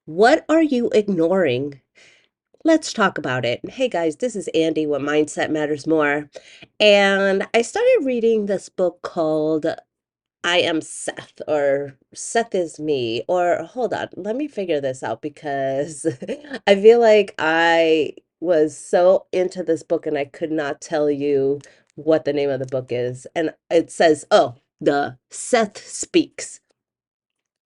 What are you ignoring? Let's talk about it. Hey guys, this is Andy with Mindset Matters More. And I started reading this book called I Am Seth or Seth is Me. Or hold on, let me figure this out because I feel like I was so into this book and I could not tell you what the name of the book is. And it says, oh, the Seth Speaks.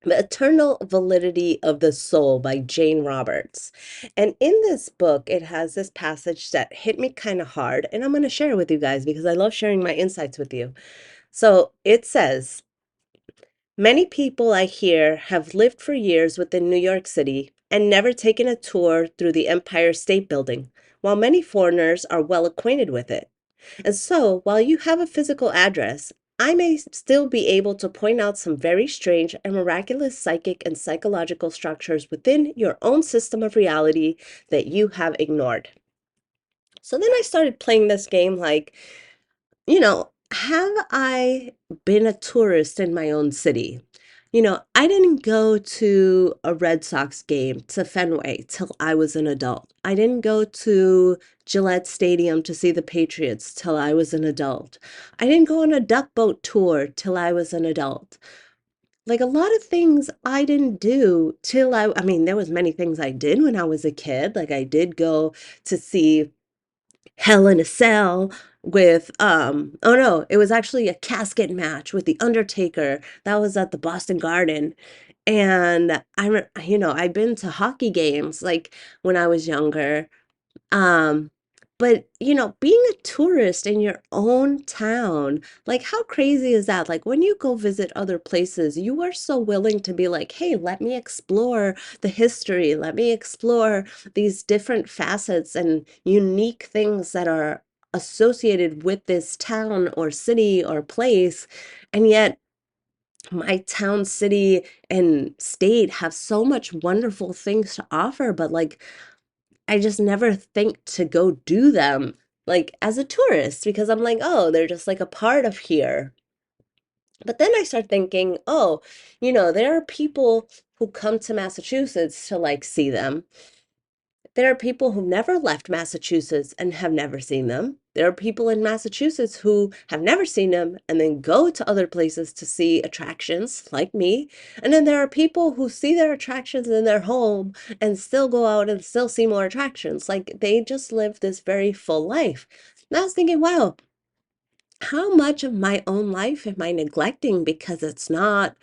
The Eternal Validity of the Soul by Jane Roberts. And in this book, it has this passage that hit me kind of hard, and I'm going to share it with you guys because I love sharing my insights with you. So it says, many people I hear have lived for years within New York City and never taken a tour through the Empire State Building, while many foreigners are well acquainted with it. And so, while you have a physical address, I may still be able to point out some very strange and miraculous psychic and psychological structures within your own system of reality that you have ignored. So then I started playing this game like, have I been a tourist in my own city? I didn't go to a Red Sox game to Fenway till I was an adult. I didn't go to Gillette Stadium to see the Patriots till I was an adult. I didn't go on a duck boat tour till I was an adult. Like a lot of things I didn't do till I mean, there was many things I did when I was a kid. Like I did go to see Hell in a Cell with oh no, it was actually a casket match with The Undertaker. That was at the Boston Garden. And I've been to hockey games like when I was younger. Um, but being a tourist in your own town, like how crazy is that? Like when you go visit other places, you are so willing to be like, hey, let me explore the history, let me explore these different facets and unique things that are associated with this town or city or place. And yet my town, city, and state have so much wonderful things to offer, but like I just never think to go do them like as a tourist because I'm like, oh, they're just like a part of here. But then I start thinking, oh, there are people who come to Massachusetts to like see them. There are people who never left Massachusetts and have never seen them. There are people in Massachusetts who have never seen them and then go to other places to see attractions, like me. And then there are people who see their attractions in their home and still go out and still see more attractions. Like they just live this very full life. And I was thinking, wow, how much of my own life am I neglecting because it's not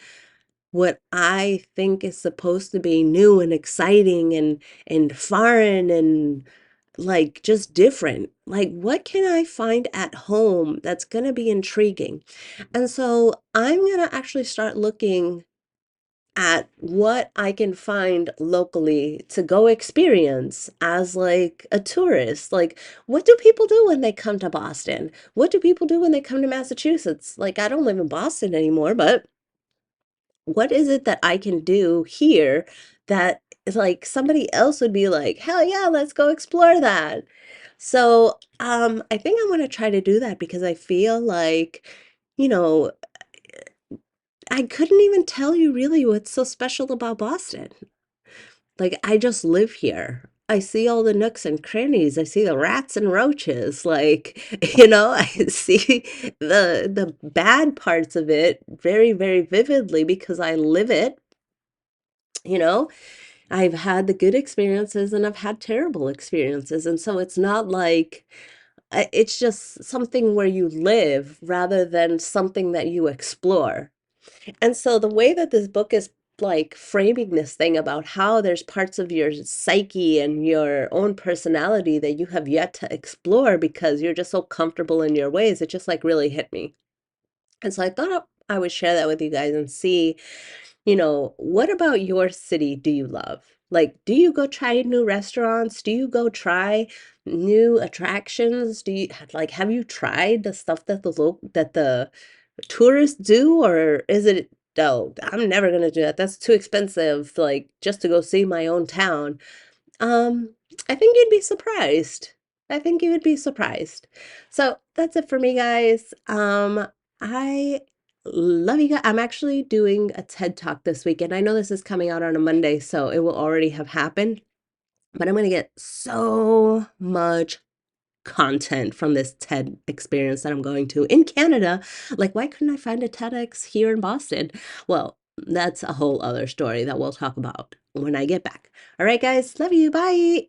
what I think is supposed to be new and exciting and foreign and like just different. Like what can I find at home that's going to be intriguing? And so I'm going to actually start looking at what I can find locally to go experience as like a tourist. Like what do people do when they come to Boston? What do people do when they come to Massachusetts? Like I don't live in Boston anymore, but what is it that I can do here that is like somebody else would be like, hell yeah, let's go explore that. So, I think I'm gonna try to do that because I feel like, you know, I couldn't even tell you really what's so special about Boston. Like, I just live here. I see all the nooks and crannies. I see the rats and roaches. Like, I see the bad parts of it very, very vividly because I live it, you know. I've had the good experiences and I've had terrible experiences. And so it's not like it's just something where you live rather than something that you explore. And so the way that this book is like framing this thing about how there's parts of your psyche and your own personality that you have yet to explore because you're just so comfortable in your ways, it just like really hit me. And so I thought I would share that with you guys and see, what about your city do you love? Like, do you go try new restaurants? Do you go try new attractions? Do you like have you tried the stuff that the tourists do, or is it, oh, I'm never gonna do that. That's too expensive, like just to go see my own town. Um, I think you'd be surprised. I think you would be surprised. So that's it for me, guys. I Love you guys. I'm actually doing a TED Talk this weekend. I know this is coming out on a Monday, so it will already have happened, but I'm gonna get so much content from this TED experience that I'm going to in Canada. Like, why couldn't I find a TEDx here in Boston? Well, that's a whole other story that we'll talk about when I get back. All right, guys. Love you. Bye.